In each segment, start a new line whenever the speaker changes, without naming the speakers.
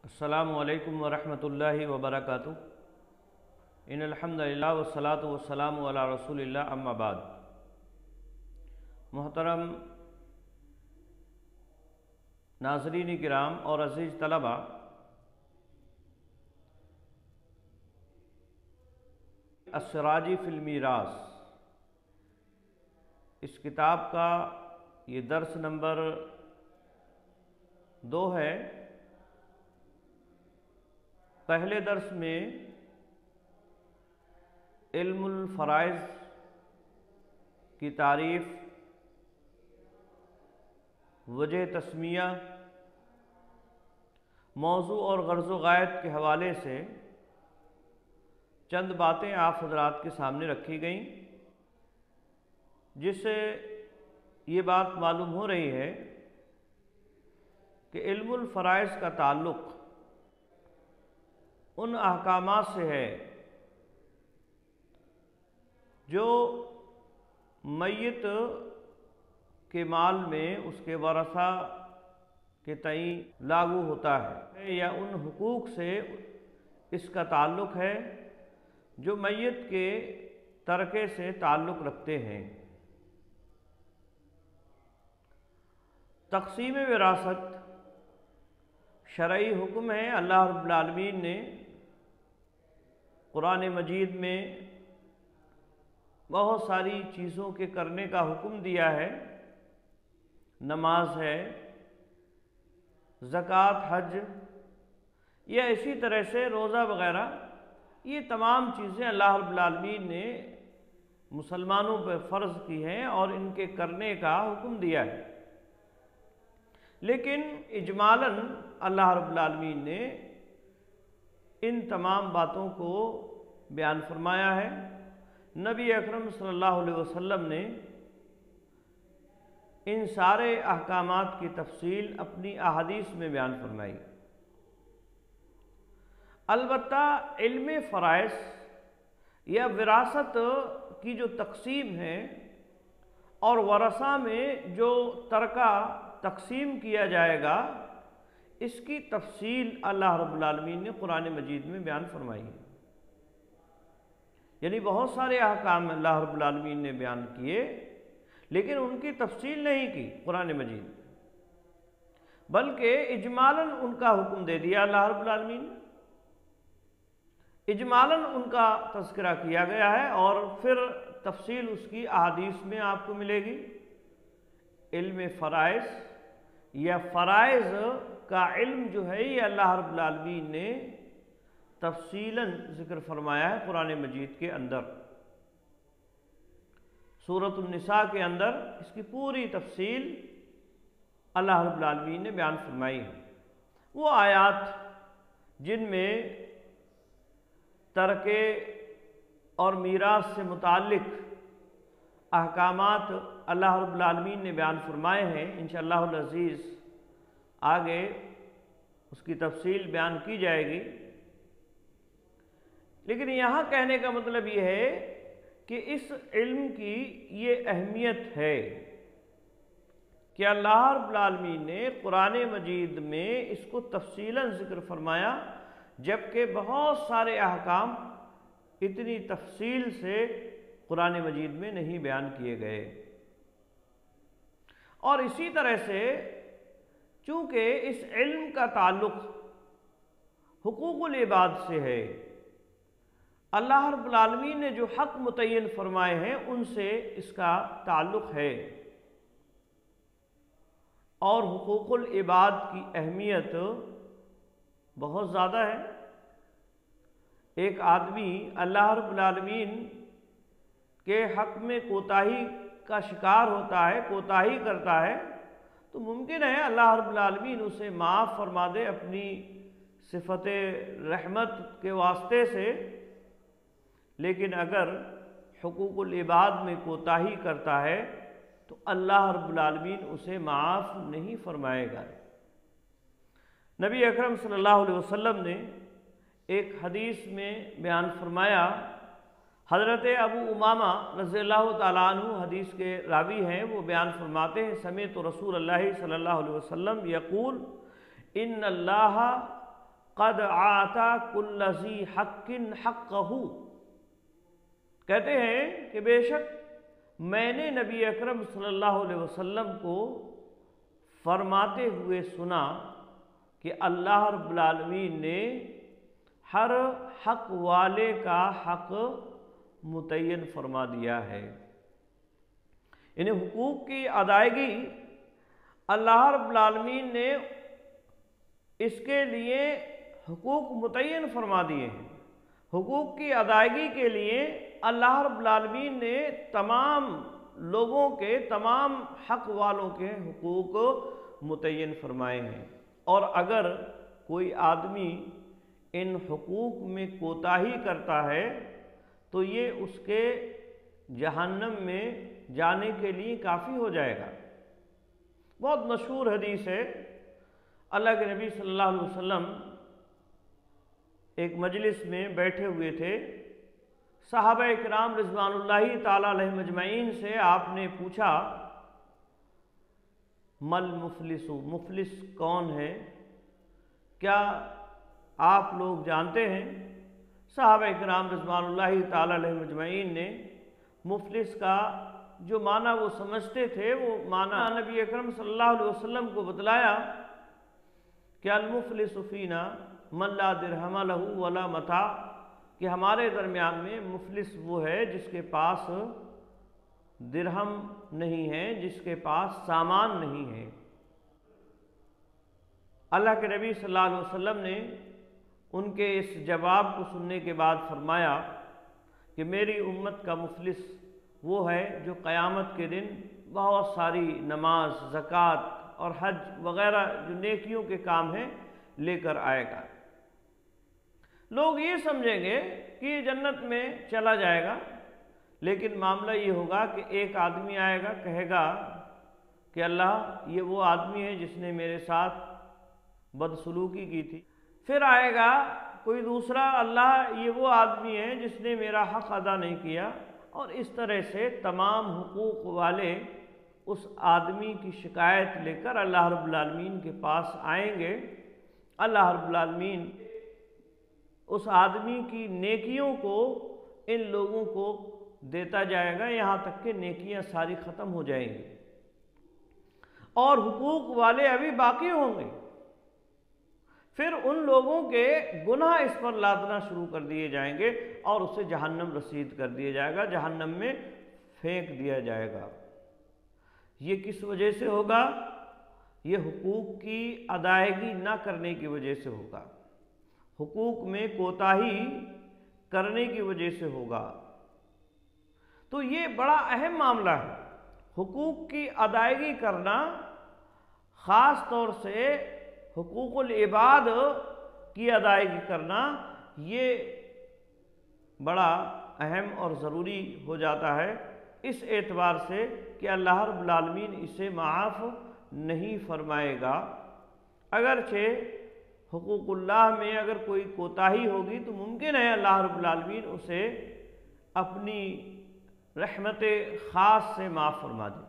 السلام علیکم ورحمۃ اللہ وبرکاتہ۔ ان الحمدللہ والصلاۃ والسلام علی رسول اللہ، اما بعد۔ محترم ناظرین کرام اور عزیز طلبہ، السراج فی المیراث، اس کتاب کا یہ درس نمبر 2 ہے۔ پہلے درس میں علم الفرائض کی تعریف، وجہ تسمیہ، موضوع اور غرض و غایت کے حوالے سے چند باتیں آپ حضرات کے سامنے رکھی گئیں، جس سے یہ بات معلوم ہو رہی ہے کہ علم الفرائض کا تعلق ان احکامات سے ہے جو میت کے مال میں اس کے ورثہ کے تئیں لاگو ہوتا ہے، یا ان حقوق سے اس کا تعلق ہے جو میت کے ترکے سے تعلق رکھتے ہیں۔ تقسیم وراثت شرعی حکم ہے۔ اللہ رب العالمین نے قرآن مجید میں بہت ساری چیزوں کے کرنے کا حکم دیا ہے۔ نماز ہے، زکوٰۃ، حج، یا اسی طرح سے روزہ وغیرہ، یہ تمام چیزیں اللہ رب العالمین نے مسلمانوں پر فرض کی ہیں اور ان کے کرنے کا حکم دیا ہے۔ لیکن اجمالاً اللہ رب العالمین نے ان تمام باتوں کو بیان فرمایا ہے۔ نبی اکرم صلی اللہ علیہ وسلم نے ان سارے احکامات کی تفصیل اپنی احادیث میں بیان فرمائی۔ البتہ علم فرائض یا وراثت کی جو تقسیم ہے اور ورثہ میں جو ترکہ تقسیم کیا جائے گا، اس کی تفصیل اللہ رب العالمین نے قرآن مجید میں بیان فرمائی ہے۔ یعنی بہت سارے احکام اللہ رب العالمین نے بیان کیے، لیکن ان کی تفصیل نہیں کی قرآن مجید، بلکہ اجمالاً ان کا حکم دے دیا اللہ رب العالمین نے۔ اجمالاً ان کا تذکرہ کیا گیا ہے، اور پھر تفصیل اس کی احادیث میں آپ کو ملے گی۔ علم فرائض یا فرائض کا علم جو ہے، یہ اللہ رب العالمین نے تفصیلاً ذکر فرمایا ہے قرآن مجید کے اندر۔ سورۃ النساء کے اندر اس کی پوری تفصیل اللہ رب العالمین نے بیان فرمائی ہے۔ وہ آیات جن میں ترکے اور میراث سے متعلق احکامات اللہ رب العالمین نے بیان فرمائے ہیں، انشاءاللہ العزیز آگے اس کی تفصیل بیان کی جائے گی۔ لیکن یہاں کہنے کا مطلب یہ ہے کہ اس علم کی یہ اہمیت ہے کہ اللہ رب العالمین نے قرآن مجید میں اس کو تفصیلاً ذکر فرمایا، جبکہ بہت سارے احکام اتنی تفصیل سے قرآن مجید میں نہیں بیان کیے گئے۔ اور اسی طرح سے چونکہ اس علم کا تعلق حقوق العباد سے ہے، اللہ رب العالمین نے جو حق متعین فرمائے ہیں ان سے اس کا تعلق ہے، اور حقوق العباد کی اہمیت بہت زیادہ ہے۔ ایک آدمی اللہ رب العالمین کے حق میں کوتاہی کا شکار ہوتا ہے، کوتاہی کرتا ہے، تو ممکن ہے اللہ رب العالمین اسے معاف فرما دے اپنی صفت رحمت کے واسطے سے، لیکن اگر حقوق العباد میں کوتاہی کرتا ہے تو اللہ رب العالمین اسے معاف نہیں فرمائے گا۔ نبی اکرم صلی اللہ علیہ وسلم نے ایک حدیث میں بیان فرمایا، حضرت ابو امامہ رضی اللہ تعالیٰ عنہ حدیث کے راوی ہیں، وہ بیان فرماتے ہیں، سمعت رسول اللہ صلی اللہ علیہ وسلم یقول ان اللہ قد آتا کل ذی حق حقہ، کہتے ہیں کہ بے شک میں نے نبی اکرم صلی اللہ علیہ وسلم کو فرماتے ہوئے سنا کہ اللہ رب العالمین نے ہر حق والے کا حق متعین فرما دیا ہے، یعنی حقوق کی ادائیگی اللہ رب العالمین نے اس کے لیے حقوق متعین فرما دیے ہیں۔ حقوق کی ادائیگی کے لیے اللہ رب العالمین نے تمام لوگوں کے، تمام حق والوں کے حقوق متعین فرمائے ہیں، اور اگر کوئی آدمی ان حقوق میں کوتاہی کرتا ہے تو یہ اس کے جہنم میں جانے کے لیے کافی ہو جائے گا۔ بہت مشہور حدیث ہے، اللہ کے نبی صلی اللہ علیہ وسلم ایک مجلس میں بیٹھے ہوئے تھے، صحابہ اکرام رضوان اللہ تعالی علیہ مجمعین سے آپ نے پوچھا مل مفلس، مفلس کون ہے، کیا آپ لوگ جانتے ہیں؟ صحابہ اکرام رضوان اللہ تعالی علیہ مجمعین نے مفلس کا جو معنی وہ سمجھتے تھے وہ معنی نبی اکرم صلی اللہ علیہ وسلم کو بتلایا کہ المفلس فینا من لا درہم لہ ولا متاع، کہ ہمارے درمیان میں مفلس وہ ہے جس کے پاس درہم نہیں ہے، جس کے پاس سامان نہیں ہے۔ اللہ کے نبی صلی اللہ علیہ وسلم نے ان کے اس جواب کو سننے کے بعد فرمایا کہ میری امت کا مفلس وہ ہے جو قیامت کے دن بہت ساری نماز، زکوٰۃ اور حج وغیرہ جو نیکیوں کے کام ہیں لے کر آئے گا۔ لوگ یہ سمجھیں گے کہ یہ جنت میں چلا جائے گا، لیکن معاملہ یہ ہوگا کہ ایک آدمی آئے گا، کہے گا کہ اللہ یہ وہ آدمی ہے جس نے میرے ساتھ بدسلوکی کی تھی، پھر آئے گا کوئی دوسرا، اللہ یہ وہ آدمی ہے جس نے میرا حق ادا نہیں کیا، اور اس طرح سے تمام حقوق والے اس آدمی کی شکایت لے کر اللہ رب العالمین کے پاس آئیں گے۔ اللہ رب العالمین اس آدمی کی نیکیوں کو ان لوگوں کو دیتا جائے گا، یہاں تک کہ نیکیاں ساری ختم ہو جائیں گی، اور حقوق والے ابھی باقی ہوں گے۔ پھر ان لوگوں کے گناہ اس پر لادنا شروع کر دیے جائیں گے اور اسے جہنم رسید کر دیا جائے گا، جہنم میں پھینک دیا جائے گا۔ یہ کس وجہ سے ہوگا؟ یہ حقوق کی ادائیگی نہ کرنے کی وجہ سے ہوگا، حقوق میں کوتاہی کرنے کی وجہ سے ہوگا۔ تو یہ بڑا اہم معاملہ ہے، حقوق کی ادائیگی کرنا، خاص طور سے حقوق العباد کی ادائیگی کرنا، یہ بڑا اہم اور ضروری ہو جاتا ہے، اس اعتبار سے کہ اللہ رب العالمین اسے معاف نہیں فرمائے گا۔ اگرچہ حقوق اللہ میں اگر کوئی کوتاہی ہوگی تو ممکن ہے اللہ رب العالمین اسے اپنی رحمت خاص سے معاف فرما دے۔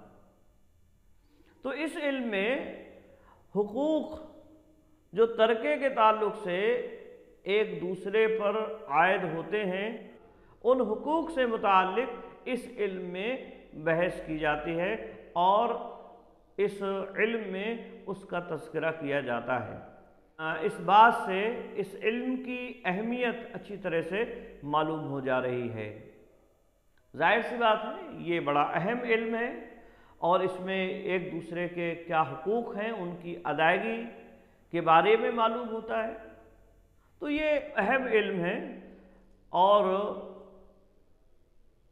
تو اس علم میں حقوق جو ترکے کے تعلق سے ایک دوسرے پر عائد ہوتے ہیں، ان حقوق سے متعلق اس علم میں بحث کی جاتی ہے اور اس علم میں اس کا تذکرہ کیا جاتا ہے۔ اس بات سے اس علم کی اہمیت اچھی طرح سے معلوم ہو جا رہی ہے۔ ظاہر سی بات ہے یہ بڑا اہم علم ہے، اور اس میں ایک دوسرے کے کیا حقوق ہیں ان کی ادائیگی کے بارے میں معلوم ہوتا ہے۔ تو یہ اہم علم ہے اور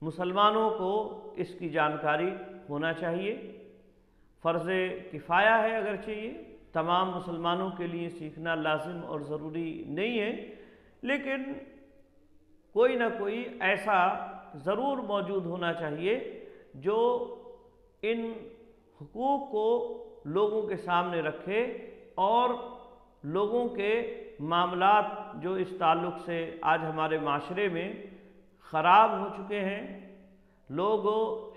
مسلمانوں کو اس کی جانکاری ہونا چاہیے۔ فرض کفایہ ہے، اگرچہ یہ تمام مسلمانوں کے لیے سیکھنا لازم اور ضروری نہیں ہے، لیکن کوئی نہ کوئی ایسا ضرور موجود ہونا چاہیے جو ان حقوق کو لوگوں کے سامنے رکھے اور لوگوں کے معاملات جو اس تعلق سے آج ہمارے معاشرے میں خراب ہو چکے ہیں، لوگ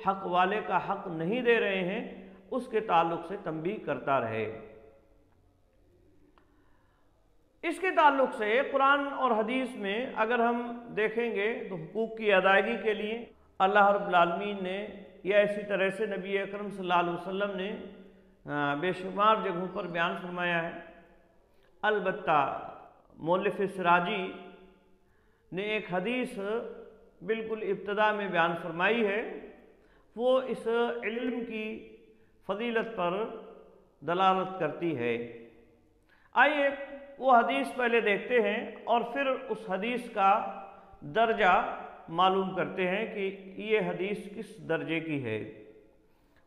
حق والے کا حق نہیں دے رہے ہیں، اس کے تعلق سے تنبیہ کرتا رہے۔ اس کے تعلق سے قرآن اور حدیث میں اگر ہم دیکھیں گے تو حقوق کی ادائیگی کے لیے اللہ رب العالمین نے یا اسی طرح سے نبی اکرم صلی اللہ علیہ وسلم نے بے شمار جگہوں پر بیان فرمایا ہے۔ البتہ مؤلف سراجی نے ایک حدیث بالکل ابتدا میں بیان فرمائی ہے، وہ اس علم کی فضیلت پر دلالت کرتی ہے۔ آئیے وہ حدیث پہلے دیکھتے ہیں اور پھر اس حدیث کا درجہ معلوم کرتے ہیں کہ یہ حدیث کس درجے کی ہے۔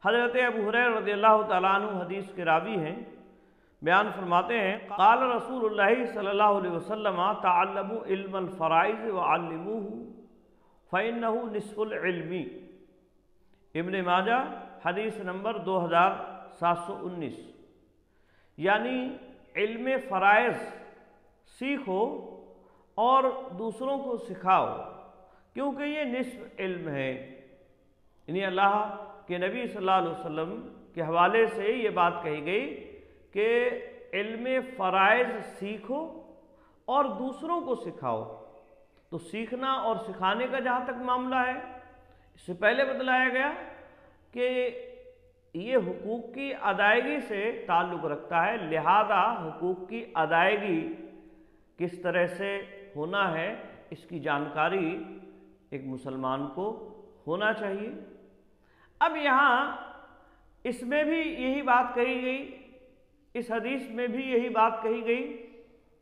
حضرت ابو ہریرہ رضی اللہ تعالیٰ عنہ حدیث کے راوی ہیں، بیان فرماتے ہیں قال رسول اللہ صلی اللہ علیہ وسلم تعلموا علم الفرائض وعلموه فإنه نصف العلم۔ ابن ماجہ حدیث نمبر 2719، یعنی علم فرائض سیکھو اور دوسروں کو سکھاؤ کیونکہ یہ نصف علم ہے۔ یعنی اللہ کے نبی صلی اللہ علیہ وسلم کے حوالے سے یہ بات کہی گئی کہ علم فرائض سیکھو اور دوسروں کو سکھاؤ۔ تو سیکھنا اور سکھانے کا جہاں تک معاملہ ہے، اس سے پہلے بتلایا گیا کہ یہ حقوق کی ادائیگی سے تعلق رکھتا ہے، لہذا حقوق کی ادائیگی کس طرح سے ہونا ہے اس کی جانکاری ایک مسلمان کو ہونا چاہیے۔ اب یہاں اس میں بھی یہی بات کہی گئی، اس حدیث میں بھی یہی بات کہی گئی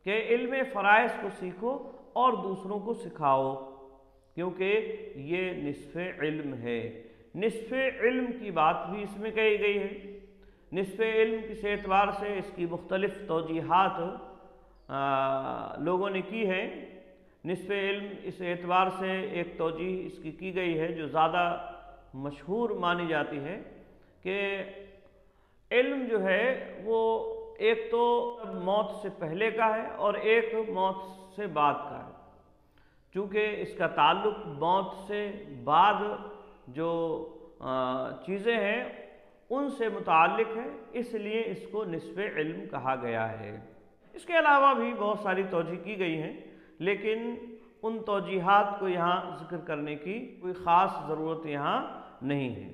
کہ علم فرائض کو سیکھو اور دوسروں کو سکھاؤ کیونکہ یہ نصف علم ہے۔ نصف علم کی بات بھی اس میں کہی گئی ہے۔ نصف علم کس اعتبار سے اس کی مختلف توجیحات لوگوں نے کی ہے۔ نصف علم اس اعتبار سے ایک توجیح اس کی گئی ہے جو زیادہ مشہور مانی جاتی ہے کہ علم جو ہے وہ ایک تو موت سے پہلے کا ہے اور ایک موت سے بعد کا ہے۔ چونکہ اس کا تعلق موت سے بعد جو چیزیں ہیں ان سے متعلق ہے، اس لیے اس کو نصف علم کہا گیا ہے۔ اس کے علاوہ بھی بہت ساری توجیح کی گئی ہیں، لیکن ان توجیحات کو یہاں ذکر کرنے کی کوئی خاص ضرورت یہاں نہیں ہے۔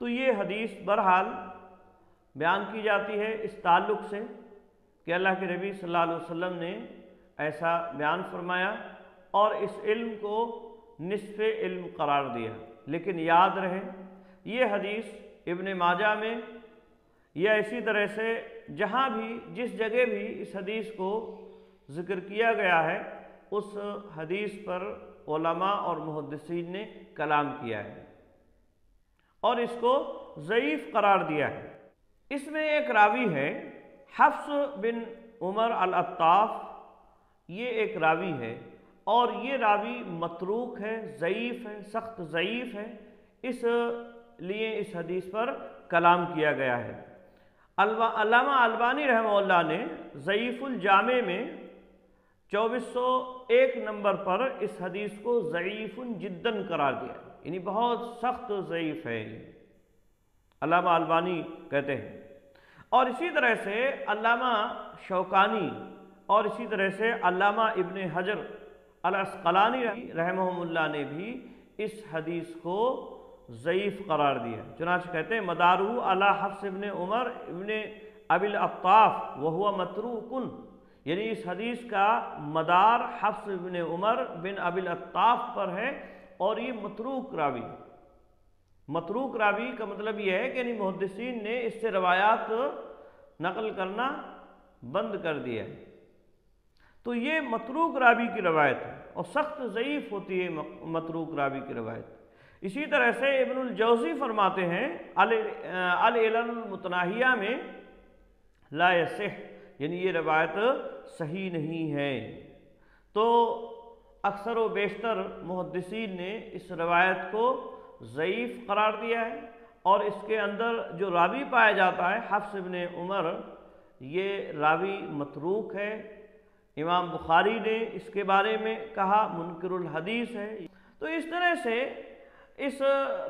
تو یہ حدیث بہرحال بیان کی جاتی ہے اس تعلق سے کہ اللہ کے نبی صلی اللہ علیہ وسلم نے ایسا بیان فرمایا اور اس علم کو نصف علم قرار دیا۔ لیکن یاد رہے یہ حدیث ابن ماجہ میں یا اسی طرح سے جہاں بھی جس جگہ بھی اس حدیث کو ذکر کیا گیا ہے اس حدیث پر علماء اور محدثین نے کلام کیا ہے اور اس کو ضعیف قرار دیا ہے۔ اس میں ایک راوی ہے حفص بن عمر العطاف، یہ ایک راوی ہے اور یہ راوی متروک ہے، ضعیف ہے، سخت ضعیف ہے، اس لیے اس حدیث پر کلام کیا گیا ہے۔ علامہ البانی رحمہ اللہ نے ضعیف الجامع میں 2401 نمبر پر اس حدیث کو ضعیف جداً قرار دیا، یعنی بہت سخت ضعیف ہے، علامہ البانی کہتے ہیں۔ اور اسی طرح سے علامہ شوکانی اور اسی طرح سے علامہ ابن حجر العسقلانی رحمہم اللہ نے بھی اس حدیث کو ضعیف قرار دیا، چنانچہ کہتے ہیں مدارہ علی حفص ابن عمر ابن ابی العطاف وہو متروک، یعنی اس حدیث کا مدار حفص ابن عمر بن ابی العطاف پر ہے اور یہ متروک راوی۔ متروک راوی کا مطلب یہ ہے کہ یعنی محدثین نے اس سے روایات نقل کرنا بند کر دیا ہے، تو یہ متروک راوی کی روایت ہے اور سخت ضعیف ہوتی ہے متروک راوی کی روایت۔ اسی طرح سے ابن الجوزی فرماتے ہیں العلل المتناہیہ میں لا یصح، یعنی یہ روایت صحیح نہیں ہے۔ تو اکثر و بیشتر محدثین نے اس روایت کو ضعیف قرار دیا ہے اور اس کے اندر جو راوی پایا جاتا ہے حفص ابن عمر، یہ راوی متروک ہے۔ امام بخاری نے اس کے بارے میں کہا منکر الحدیث ہے۔ تو اس طرح سے اس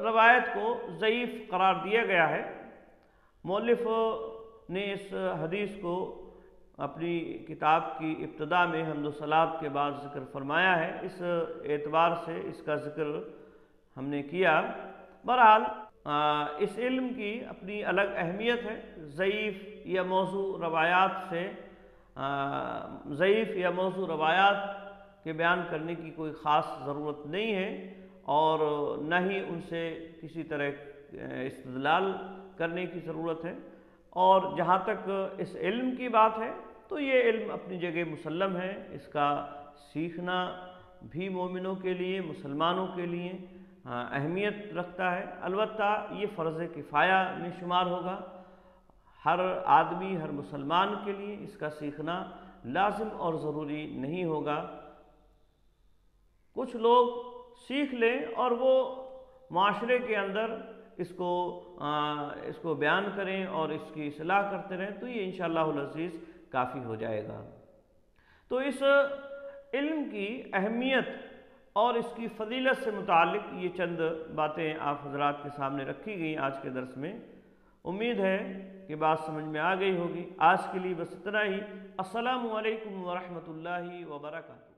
روایت کو ضعیف قرار دیا گیا ہے۔ مؤلف نے اس حدیث کو اپنی کتاب کی ابتدا میں حمد و صلات کے بعد ذکر فرمایا ہے، اس اعتبار سے اس کا ذکر ہم نے کیا۔ بہرحال اس علم کی اپنی الگ اہمیت ہے، ضعیف یا موضوع روایات کے بیان کرنے کی کوئی خاص ضرورت نہیں ہے، اور نہ ہی ان سے کسی طرح استدلال کرنے کی ضرورت ہے۔ اور جہاں تک اس علم کی بات ہے تو یہ علم اپنی جگہ مسلم ہے، اس کا سیکھنا بھی مومنوں کے لیے، مسلمانوں کے لیے اہمیت رکھتا ہے۔ البتہ یہ فرض کفایہ میں شمار ہوگا، ہر آدمی، ہر مسلمان کے لیے اس کا سیکھنا لازم اور ضروری نہیں ہوگا۔ کچھ لوگ سیکھ لیں اور وہ معاشرے کے اندر اس کو بیان کریں اور اس کی اصلاح کرتے رہیں تو یہ انشاءاللہ العزیز کافی ہو جائے گا۔ تو اس علم کی اہمیت اور اس کی فضیلت سے متعلق یہ چند باتیں آپ حضرات کے سامنے رکھی گئیں آج کے درس میں۔ امید ہے کہ بات سمجھ میں آ گئی ہوگی۔ آج کے لیے بس اتنا ہی۔ السلام علیکم ورحمۃ اللہ وبرکاتہ۔